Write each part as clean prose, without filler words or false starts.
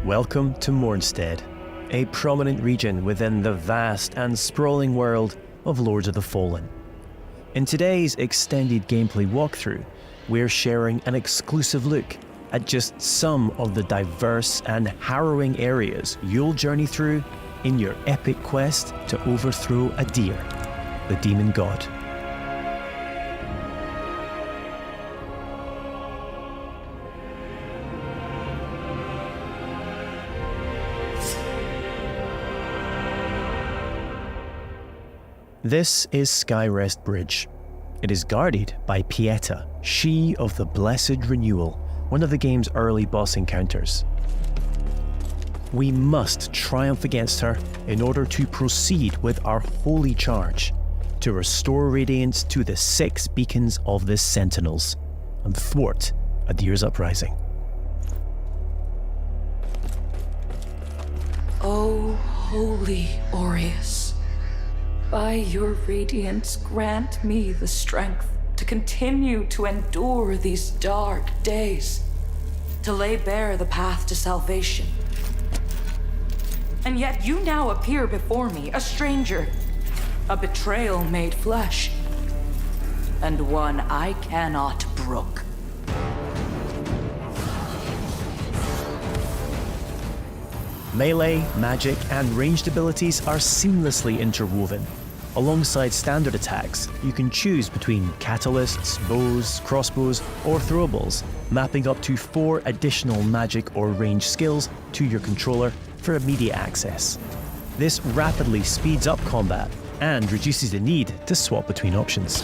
Welcome to Mornstead, a prominent region within the vast and sprawling world of Lords of the Fallen. In today's extended gameplay walkthrough, we're sharing an exclusive look at just some of the diverse and harrowing areas you'll journey through in your epic quest to overthrow Adir, the demon god. This is Skyrest Bridge. It is guarded by Pieta, she of the Blessed Renewal, one of the game's early boss encounters. We must triumph against her in order to proceed with our holy charge, to restore radiance to the 6 beacons of the Sentinels, and thwart Adir's uprising. O holy Aureus, by your radiance grant me the strength to continue to endure these dark days, to lay bare the path to salvation. And yet you now appear before me, a stranger, a betrayal made flesh, and one I cannot brook. Melee, magic, and ranged abilities are seamlessly interwoven. Alongside standard attacks, you can choose between catalysts, bows, crossbows, or throwables, mapping up to 4 additional magic or range skills to your controller for immediate access. This rapidly speeds up combat and reduces the need to swap between options.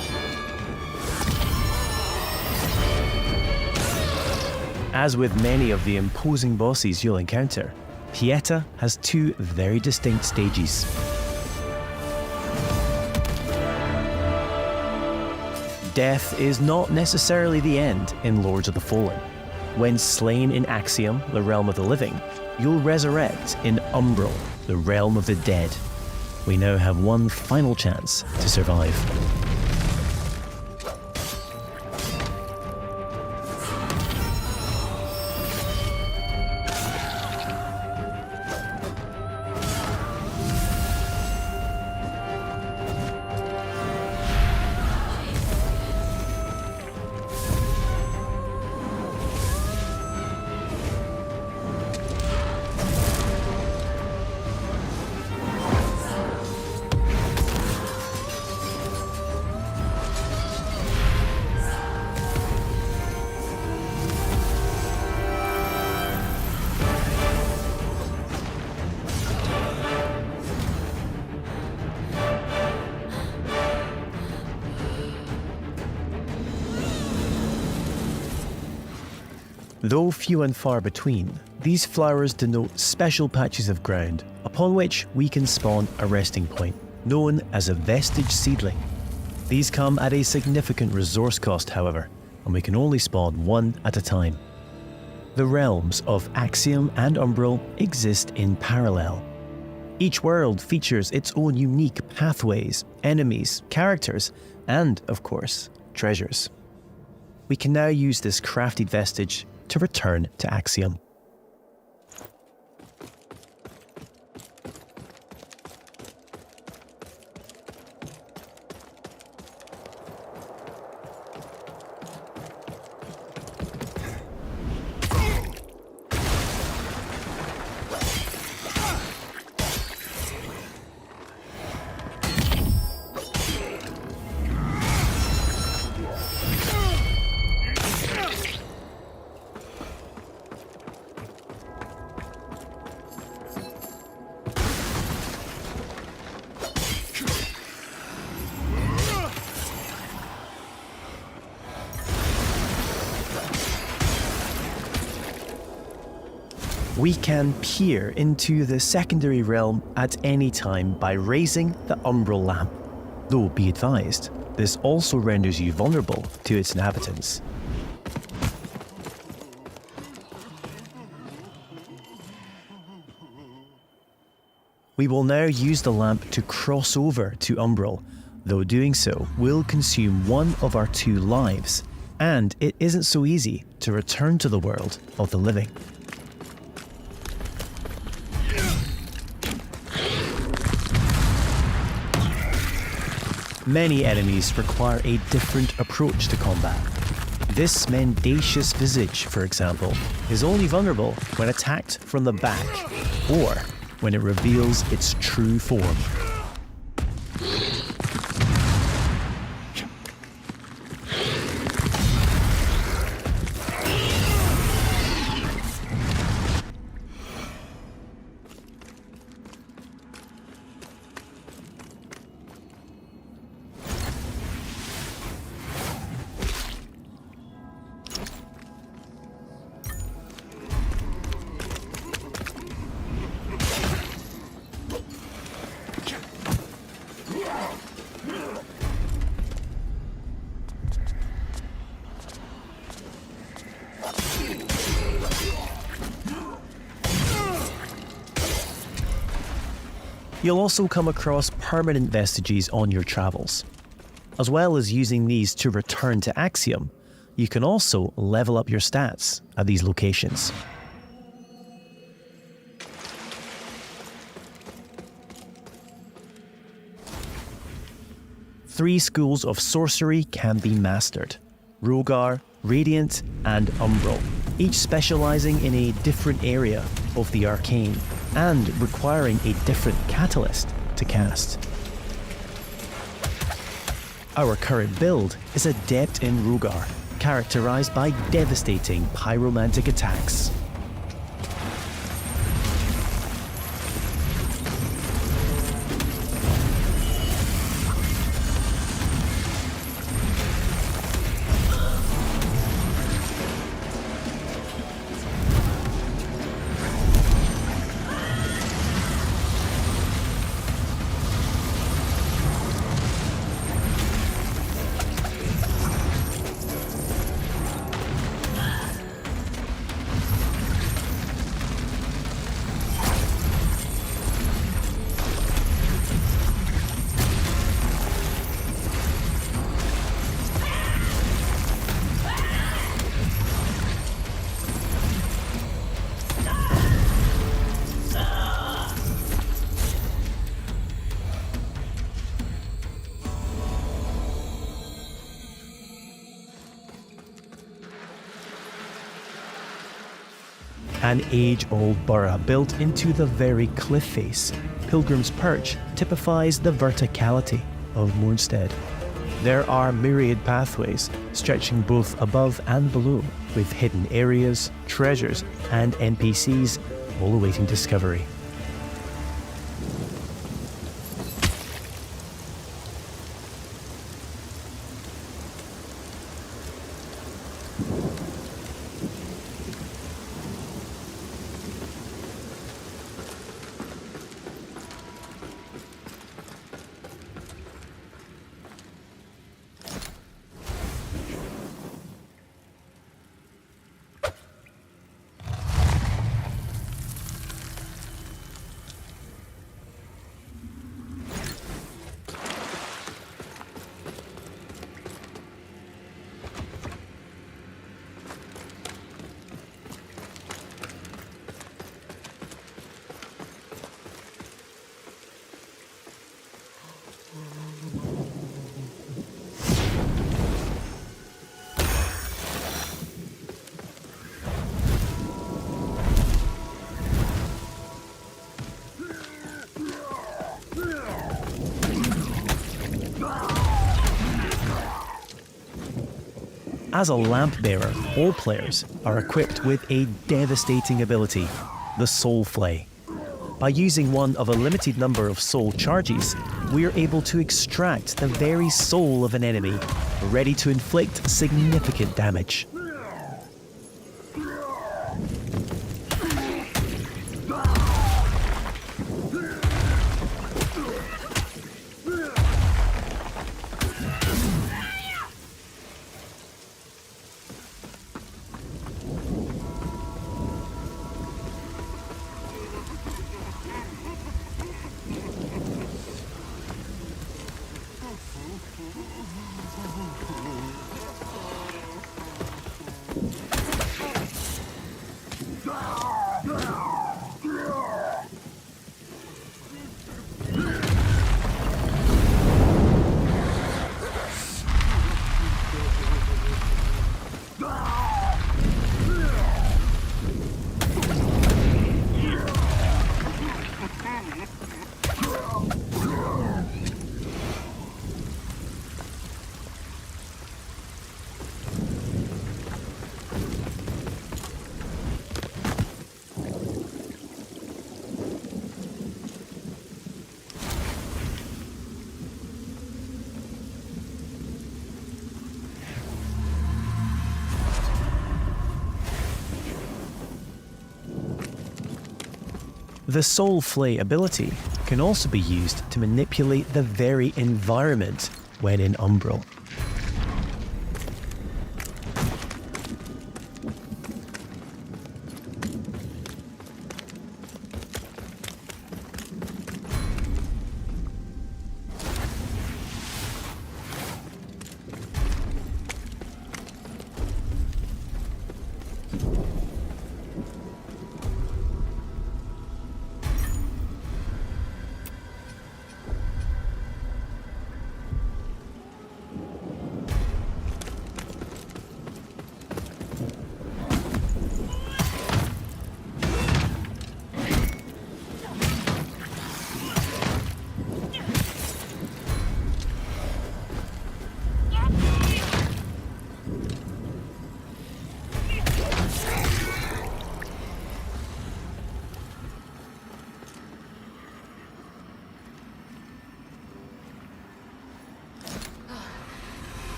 As with many of the imposing bosses you'll encounter, Pieta has 2 very distinct stages. Death is not necessarily the end in Lords of the Fallen. When slain in Axiom, the realm of the living, you'll resurrect in Umbral, the realm of the dead. We now have one final chance to survive. Though few and far between, these flowers denote special patches of ground upon which we can spawn a resting point, known as a vestige seedling. These come at a significant resource cost, however, and we can only spawn 1 at a time. The realms of Axiom and Umbral exist in parallel. Each world features its own unique pathways, enemies, characters, and, of course, treasures. We can now use this crafted vestige to return to Axiom. We can peer into the secondary realm at any time by raising the Umbral lamp. Though be advised, this also renders you vulnerable to its inhabitants. We will now use the lamp to cross over to Umbral, though doing so will consume 1 of our 2 lives, and it isn't so easy to return to the world of the living. Many enemies require a different approach to combat. This mendacious visage, for example, is only vulnerable when attacked from the back or when it reveals its true form. You'll also come across permanent vestiges on your travels. As well as using these to return to Axiom, you can also level up your stats at these locations. Three schools of sorcery can be mastered: Rogar, Radiant, and Umbral, each specializing in a different area of the arcane and requiring a different catalyst to cast. Our current build is adept in Rogar, characterized by devastating pyromantic attacks. An age-old burrow built into the very cliff face, Pilgrim's Perch typifies the verticality of Mournstead. There are myriad pathways stretching both above and below, with hidden areas, treasures, and NPCs all awaiting discovery. As a lamp bearer, all players are equipped with a devastating ability, the Soul Flay. By using one of a limited number of soul charges, we are able to extract the very soul of an enemy, ready to inflict significant damage. The Soul Flay ability can also be used to manipulate the very environment when in Umbral.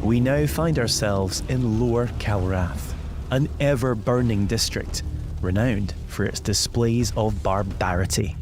We now find ourselves in Lower Calrath, an ever-burning district renowned for its displays of barbarity.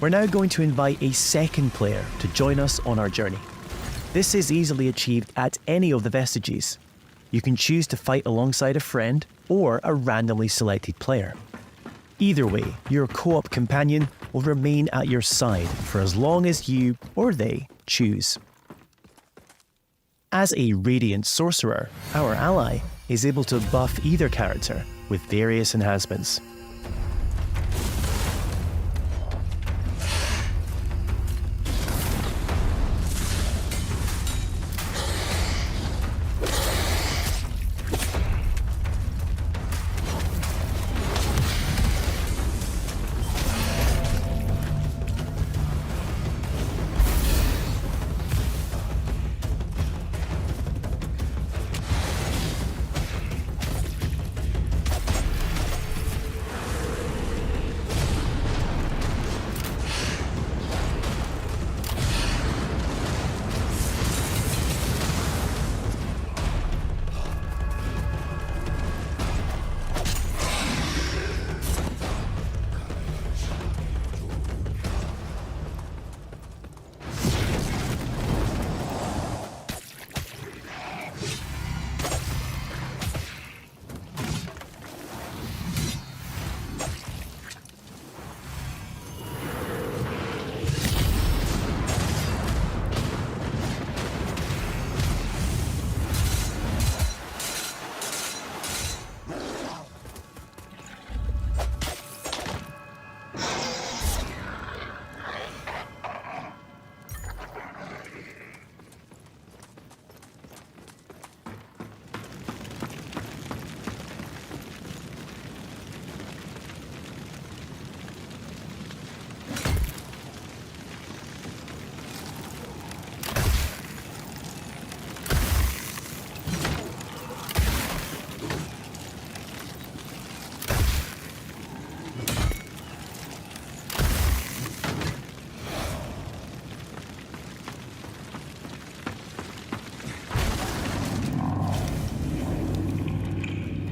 We're now going to invite a second player to join us on our journey. This is easily achieved at any of the vestiges. You can choose to fight alongside a friend or a randomly selected player. Either way, your co-op companion will remain at your side for as long as you or they choose. As a Radiant Sorcerer, our ally is able to buff either character with various enhancements.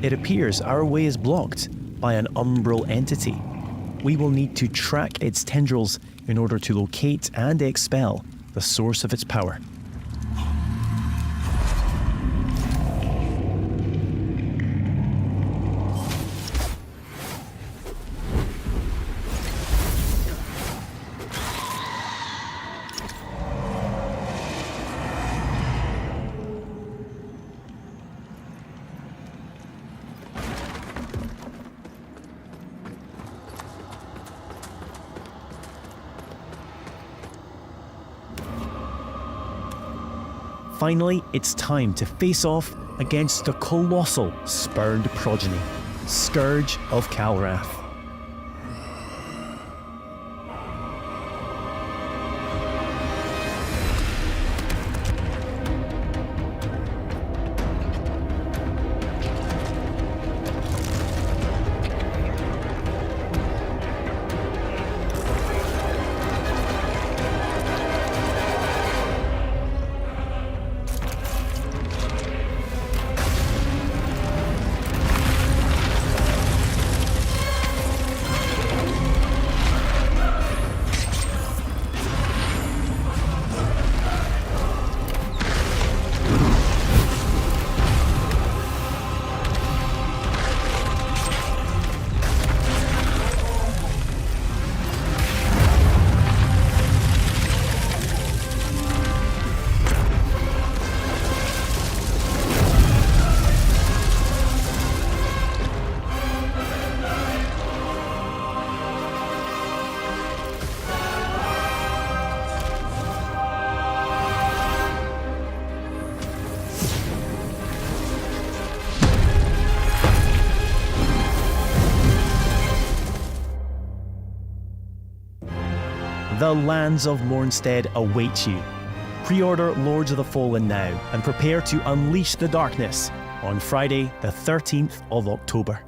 It appears our way is blocked by an umbral entity. We will need to track its tendrils in order to locate and expel the source of its power. Finally, it's time to face off against the colossal spurned progeny, Scourge of Calrath. The lands of Mornstead await you. Pre-order Lords of the Fallen now and prepare to unleash the darkness on Friday the 13th of October.